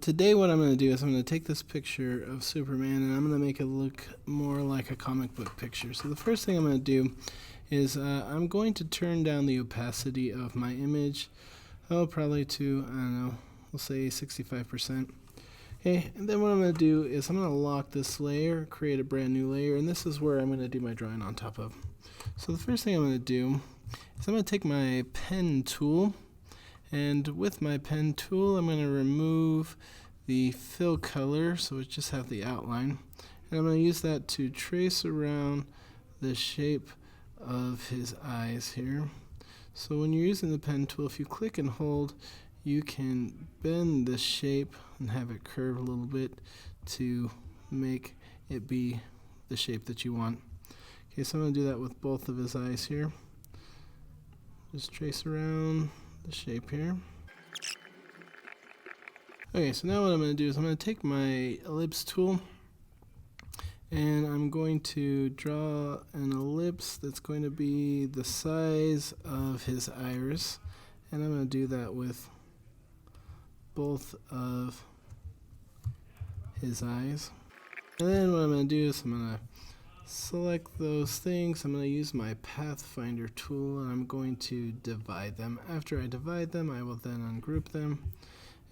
Today what I'm going to do is I'm going to take this picture of Superman and I'm going to make it look more like a comic book picture. So the first thing I'm going to do is I'm going to turn down the opacity of my image, probably to, I don't know, we'll say 65%. Okay, and then what I'm going to do is I'm going to lock this layer, create a brand new layer, and this is where I'm going to do my drawing on top of. So the first thing I'm going to do is I'm going to take my pen tool, and with my pen tool I'm going to remove the fill color so it just has the outline, and I'm going to use that to trace around the shape of his eyes here. So when you're using the pen tool, if you click and hold, you can bend the shape and have it curve a little bit to make it be the shape that you want. Okay, so I'm going to do that with both of his eyes here. Just trace around the shape here. Okay, so now what I'm going to do is I'm going to take my ellipse tool and I'm going to draw an ellipse that's going to be the size of his iris, and I'm going to do that with both of his eyes. And then what I'm going to do is I'm going to select those things. I'm going to use my Pathfinder tool and I'm going to divide them. After I divide them, I will then ungroup them,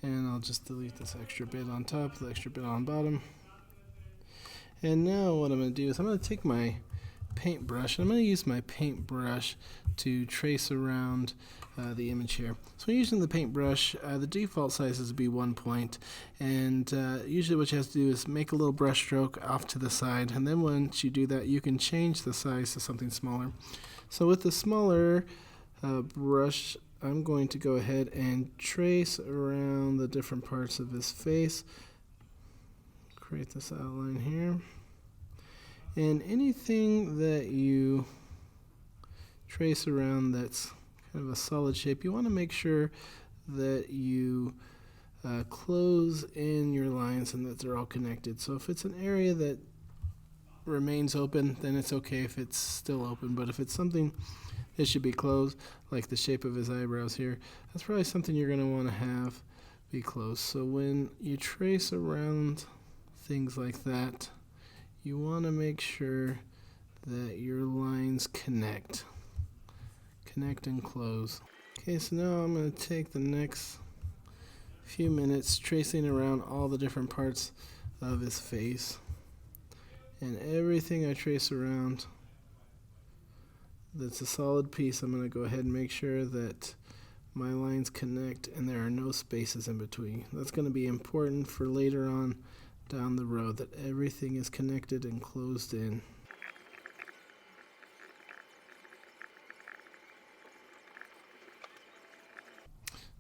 and I'll just delete this extra bit on top, the extra bit on bottom. And now what I'm going to do is I'm going to take my paintbrush, and I'm going to use my paintbrush to trace around the image here. So when using the paintbrush, the default size is to be 1 point, and usually what you have to do is make a little brush stroke off to the side, and then once you do that you can change the size to something smaller. So with the smaller brush, I'm going to go ahead and trace around the different parts of his face. Create this outline here. And anything that you trace around that's kind of a solid shape, you want to make sure that you close in your lines and that they're all connected. So if it's an area that remains open, then it's okay if it's still open. But if it's something that should be closed, like the shape of his eyebrows here, that's probably something you're going to want to have be closed. So when you trace around things like that, you want to make sure that your lines connect and close. Okay, so now I'm going to take the next few minutes tracing around all the different parts of his face, and everything I trace around that's a solid piece, I'm going to go ahead and make sure that my lines connect and there are no spaces in between. That's going to be important for later on down the road, that everything is connected and closed in.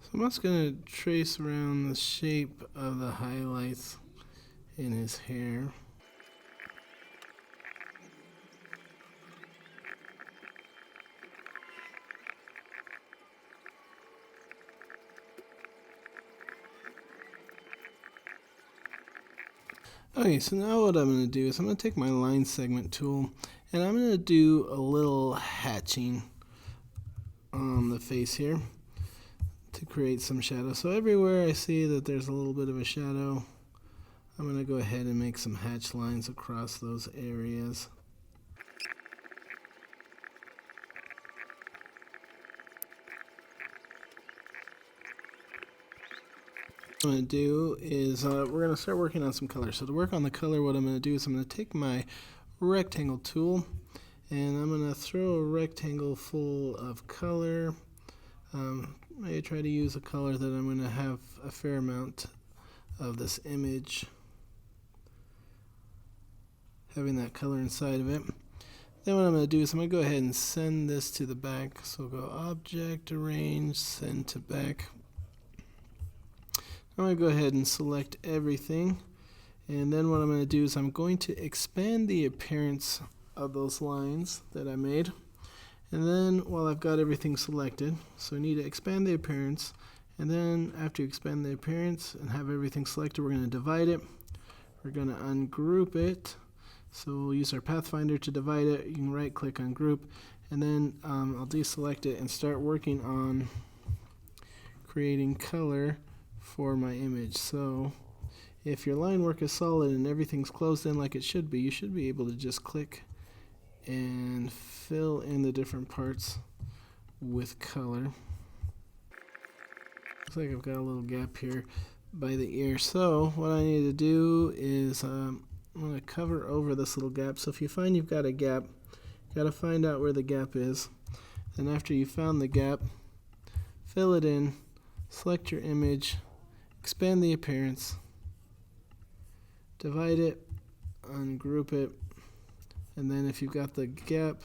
So I'm just going to trace around the shape of the highlights in his hair. Okay, so now what I'm going to do is I'm going to take my line segment tool and I'm going to do a little hatching on the face here to create some shadow. So everywhere I see that there's a little bit of a shadow, I'm going to go ahead and make some hatch lines across those areas. What I'm going to do is we're going to start working on some color. So to work on the color, what I'm going to do is I'm going to take my rectangle tool and I'm going to throw a rectangle full of color. I try to use a color that I'm going to have a fair amount of this image having that color inside of it. Then what I'm going to do is I'm going to go ahead and send this to the back. So go Object, Arrange, Send to Back. I'm going to go ahead and select everything, and then what I'm going to do is I'm going to expand the appearance of those lines that I made. And then while I've got everything selected, so I need to expand the appearance, and then after you expand the appearance and have everything selected, we're going to divide it. We're going to ungroup it. So we'll use our Pathfinder to divide it. You can right click on group, and then I'll deselect it and start working on creating color for my image. So if your line work is solid and everything's closed in like it should be, you should be able to just click and fill in the different parts with color. Looks like I've got a little gap here by the ear. So what I need to do is I'm going to cover over this little gap. So if you find you've got a gap, you got to find out where the gap is. Then after you found the gap, fill it in, select your image, expand the appearance, divide it, ungroup it, and then if you've got the gap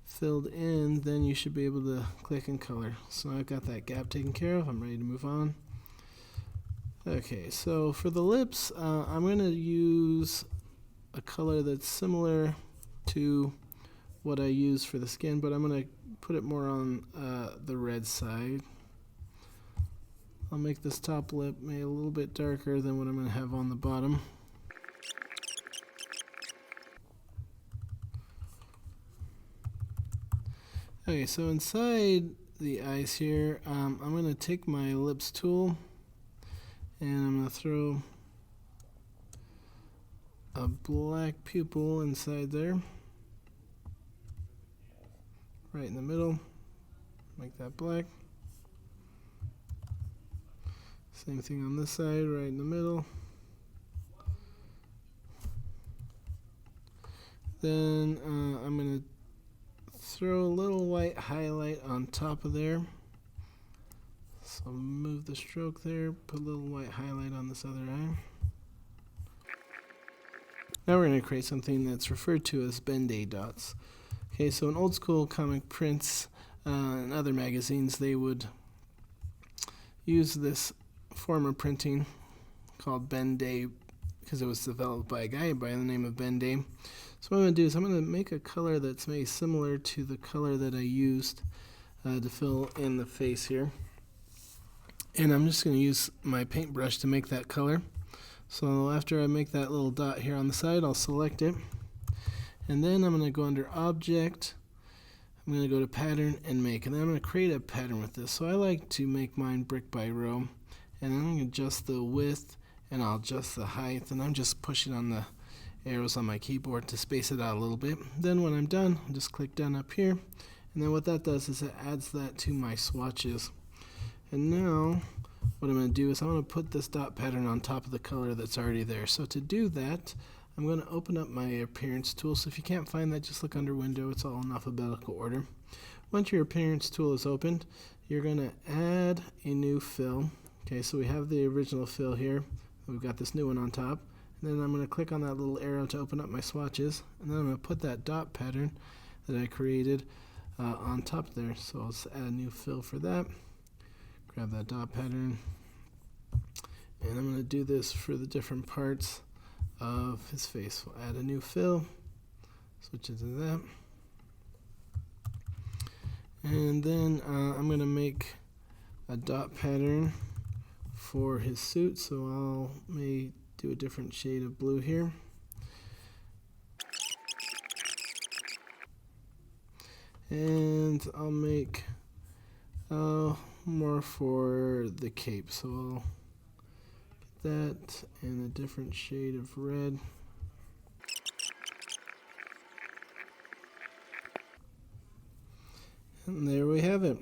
filled in, then you should be able to click and color. So I've got that gap taken care of. I'm ready to move on. Okay, so for the lips, I'm going to use a color that's similar to what I use for the skin, but I'm going to put it more on the red side. I'll make this top lip maybe a little bit darker than what I'm going to have on the bottom. Okay, so inside the eyes here, I'm going to take my lips tool and I'm going to throw a black pupil inside there, right in the middle, make that black. Same thing on this side, right in the middle. Then I'm going to throw a little white highlight on top of there. So move the stroke there, put a little white highlight on this other eye. Now we're going to create something that's referred to as Ben-Day dots. Okay, so in old school comic prints and other magazines, they would use this form of printing called Ben-Day because it was developed by a guy by the name of Ben-Day. So what I'm going to do is I'm going to make a color that's maybe similar to the color that I used to fill in the face here. And I'm just going to use my paintbrush to make that color. So after I make that little dot here on the side, I'll select it. And then I'm going to go under Object. I'm going to go to Pattern and Make. And then I'm going to create a pattern with this. So I like to make mine brick by row. And then I'm going to adjust the width and I'll adjust the height. And I'm just pushing on the arrows on my keyboard to space it out a little bit. Then when I'm done, I'll just click done up here. And then what that does is it adds that to my swatches. And now what I'm going to do is I'm going to put this dot pattern on top of the color that's already there. So to do that, I'm going to open up my appearance tool. So if you can't find that, just look under window. It's all in alphabetical order. Once your appearance tool is opened, you're going to add a new fill. Okay, so we have the original fill here. We've got this new one on top. And then I'm going to click on that little arrow to open up my swatches. And then I'm going to put that dot pattern that I created on top there. So I'll just add a new fill for that. Grab that dot pattern. And I'm going to do this for the different parts of his face. We'll add a new fill. Switch it to that. And then I'm going to make a dot pattern for his suit. So may do a different shade of blue here. And I'll make more for the cape. So I'll get that in a different shade of red. And there we have it.